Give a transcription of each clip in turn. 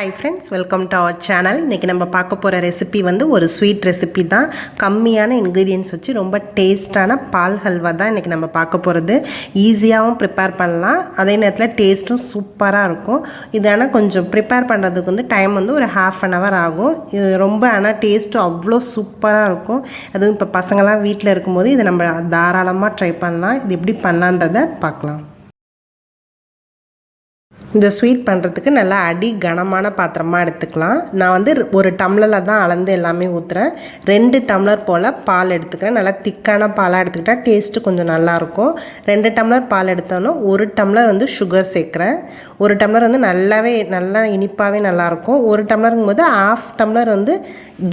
Hi friends, welcome to our channel. இன்னைக்கு நம்ம பார்க்க போற ரெசிபி வந்து ஒரு ஸ்வீட் ரெசிபி தான். கம்மியான இன்கிரிடியன்ட்ஸ் வச்சு ரொம்ப டேஸ்டான பால் ஹல்வா தான் இன்னைக்கு நம்ம பார்க்க போறது. ஈஸியாவும் ப்ரிப்பேர் பண்ணலாம். அதே நேரத்தில் டேஸ்டும் சூப்பரா இருக்கும். இதான கொஞ்சம் ப்ரிப்பேர் பண்றதுக்கு வந்து டைம் வந்து ஒரு half an hour ஆகும். ரொம்ப ஆனா டேஸ்ட் அவ்வளோ சூப்பரா இருக்கும். அதுவும் இப்ப பசங்கலாம் வீட்ல இருக்கும்போது இத நம்ம தாராளமா ட்ரை பண்ணலாம். இது எப்படி பண்ணலாம்ன்றதை பார்க்கலாம். இந்த ஸ்வீட் பண்ணுறதுக்கு நல்லா அடி கனமான பாத்திரமாக எடுத்துக்கலாம். நான் வந்து ஒரு டம்ளரில் தான் அளந்து எல்லாமே ஊற்றுறேன். 2 டம்ளர் போல் பால் எடுத்துக்கிறேன். நல்லா திக்கான பாலாக எடுத்துக்கிட்டால் டேஸ்ட்டு கொஞ்சம் நல்லாயிருக்கும். 2 டம்ளர் பால் எடுத்தோன்னா 1 டம்ளர் வந்து சுகர் சேர்க்குறேன். 1 டம்ளர் வந்து நல்லா இனிப்பாகவே நல்லாயிருக்கும். 1 டம்ளருங்கும் போது 1/2 டம்ளர் வந்து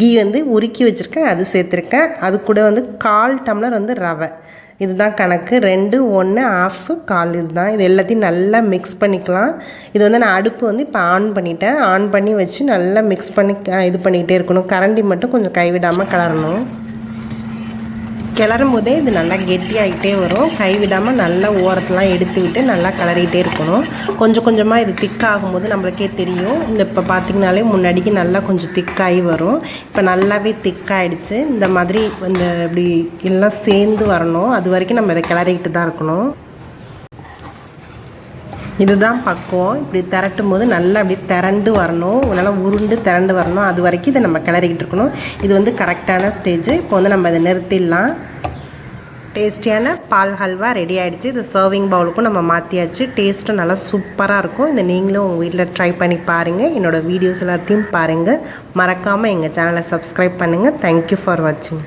கீ வந்து உருக்கி வச்சுருக்கேன், அது சேர்த்துருக்கேன். அது கூட வந்து 1/4 டம்ளர் வந்து ரவை. இதுதான் கணக்கு. 2 1 1/2 1/4 இதுதான். இது எல்லாத்தையும் நல்லா மிக்ஸ் பண்ணிக்கலாம். இது வந்து நான் அடுப்பு வந்து இப்போ ஆன் பண்ணிட்டேன். ஆன் பண்ணி வச்சு நல்லா மிக்ஸ் பண்ணி இது பண்ணிக்கிட்டே இருக்கணும். கரண்டி மட்டும் கொஞ்சம் கைவிடாமல் கிளறணும். கிளறும் போதே இது நல்லா கெட்டியாகிட்டே வரும். கைவிடாமல் நல்லா ஓரத்தெலாம் எடுத்து விட்டு நல்லா கிளறிகிட்டே இருக்கணும். கொஞ்சம் கொஞ்சமாக இது திக்காகும்போது நம்மளுக்கே தெரியும். இந்த இப்போ பார்த்திங்கனாலே முன்னாடிக்கு நல்லா கொஞ்சம் திக்காகி வரும். இப்போ நல்லாவே திக்காகிடுச்சு. இந்த மாதிரி இந்த இப்படி எல்லாம் சேர்ந்து வரணும். அது வரைக்கும் நம்ம இதை கிளறிக்கிட்டு தான் இருக்கணும். இதுதான் பக்குவம். இப்படி திரட்டும் போது நல்லா அப்படி திரண்டு வரணும், நல்லா உருண்டு திரண்டு வரணும். அது வரைக்கும் இதை நம்ம கிளறிக்கிட்டு இருக்கணும். இது வந்து கரெக்டான ஸ்டேஜ். இப்போ வந்து நம்ம இதை நிறுத்திடலாம். டேஸ்டியான பால் ஹல்வா ரெடி ஆகிடுச்சு. இது சர்விங் பவுலுக்கும் நம்ம மாற்றியாச்சு. டேஸ்ட்டும் நல்லா சூப்பராக இருக்கும். இதை நீங்களும் உங்கள் வீட்டில் ட்ரை பண்ணி பாருங்கள். என்னோடய வீடியோஸ் எல்லாத்தையும் பாருங்கள். மறக்காமல் எங்கள் சேனலை சப்ஸ்கிரைப் பண்ணுங்கள். தேங்க்யூ ஃபார் வாட்சிங்.